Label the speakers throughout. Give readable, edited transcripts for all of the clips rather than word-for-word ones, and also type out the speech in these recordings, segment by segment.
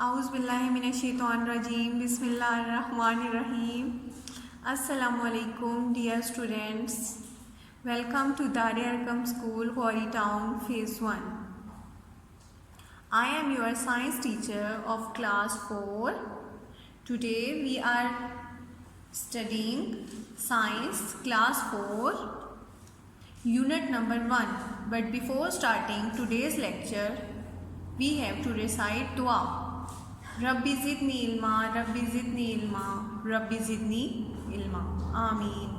Speaker 1: Auzubillahiminash-shaytanir-rajeem. Bismillahir-rahmanir-rahim. Assalamualaikum, dear students. Welcome to Darya Arqam School, Quarry Town, Phase 1. I am your science teacher of class 4. Today we are studying science class 4, unit number 1. But before starting today's lecture, we have to recite dua. Rabbi zidni ilma, Rabbi zidni ilma, Rabbi zidni ilma. Ameen.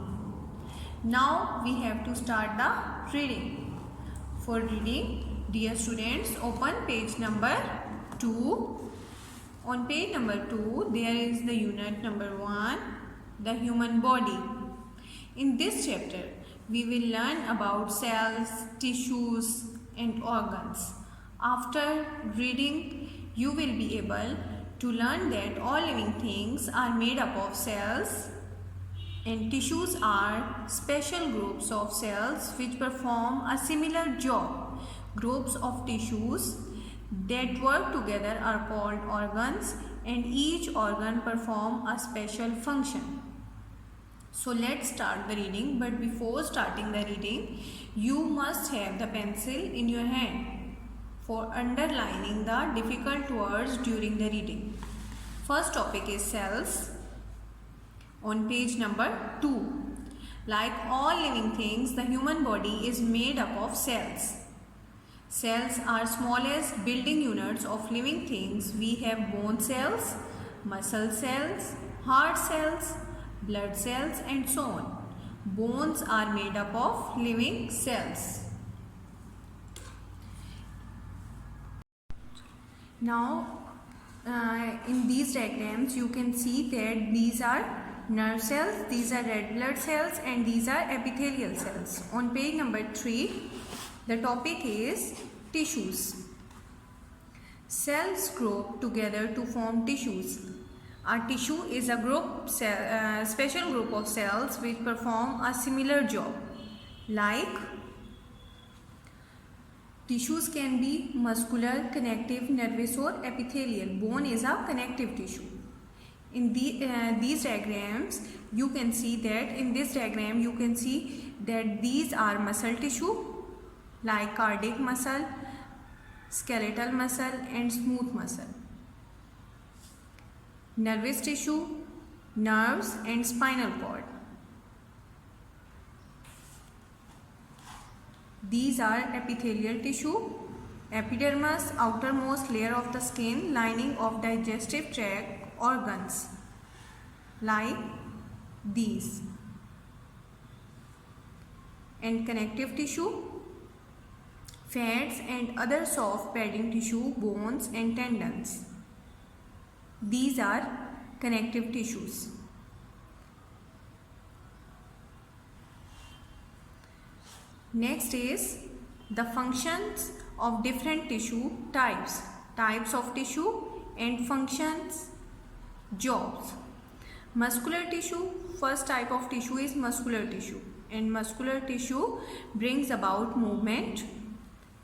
Speaker 1: Now we have to start the reading. For reading, dear students, open page number 2. On page number 2, there is the unit number 1, the human body. In this chapter, we will learn about cells, tissues and organs. After reading, you will be able to learn that all living things are made up of cells, and tissues are special groups of cells which perform a similar job. Groups of tissues that work together are called organs, and each organ perform a special function. So let's start the reading, but before starting the reading, you must have the pencil in your hand for underlining the difficult words during the reading. First topic is cells. On page number 2. Like all living things, the human body is made up of cells. Cells are smallest building units of living things. We have bone cells, muscle cells, heart cells, blood cells and so on. Bones are made up of living cells. Now in these diagrams you can see that these are nerve cells, these are red blood cells and these are epithelial cells. On page number 3, the topic is tissues. Cells group together to form tissues. A tissue is a special group of cells which perform a similar job. Like tissues can be muscular, connective, nervous or epithelial. Bone is a connective tissue. In these diagrams, you can see that these are muscle tissue like cardiac muscle, skeletal muscle and smooth muscle. Nervous tissue, nerves and spinal cord. These are epithelial tissue, epidermis, outermost layer of the skin, lining of digestive tract, organs like these. And connective tissue, fats and other soft padding tissue, bones and tendons. These are connective tissues. Next is the functions of different tissue types, types of tissue and functions, jobs. Muscular tissue, first type of tissue is muscular tissue, and muscular tissue brings about movement.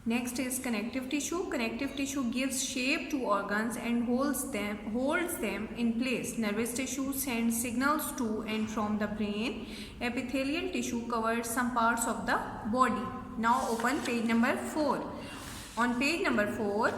Speaker 1: Next is connective tissue. Connective tissue gives shape to organs and holds them in place. Nervous tissue sends signals to and from the brain. Epithelial tissue covers some parts of the body. Now open page number 4. On page number 4,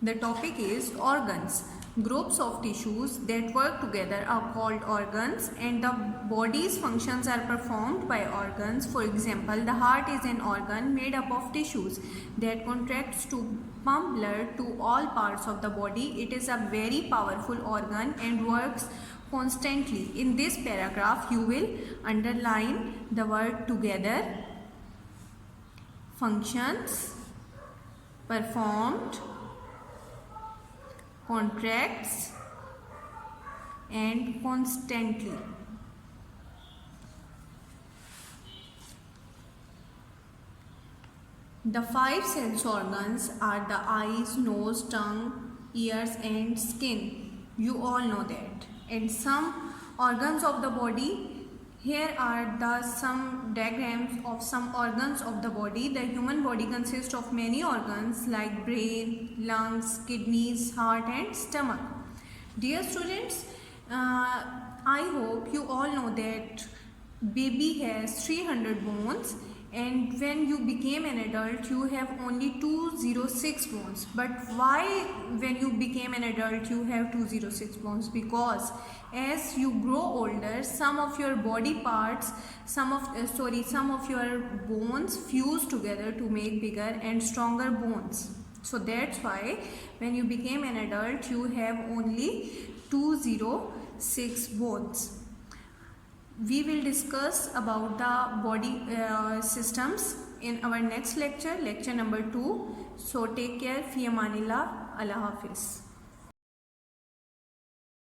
Speaker 1: the topic is organs. Groups of tissues that work together are called organs, and the body's functions are performed by organs. For example, the heart is an organ made up of tissues that contracts to pump blood to all parts of the body. It is a very powerful organ and works constantly. In this paragraph, you will underline the word together, functions, performed, contracts and constantly. The 5 sense organs are the eyes, nose, tongue, ears and skin. You all know that. And some organs of the body Here are the some diagrams of some organs of the body. The human body consists of many organs like brain, lungs, kidneys, heart and stomach. Dear students, I hope you all know that baby has 300 bones, and when you became an adult you have only 206 bones. But why when you became an adult you have 206 bones? Because as you grow older, some of your body parts, some of your bones fuse together to make bigger and stronger bones. So that's why when you became an adult you have only 206 bones. We will discuss about the body systems in our next lecture, lecture number 2. So take care. Fi amanillah. Allah Hafiz.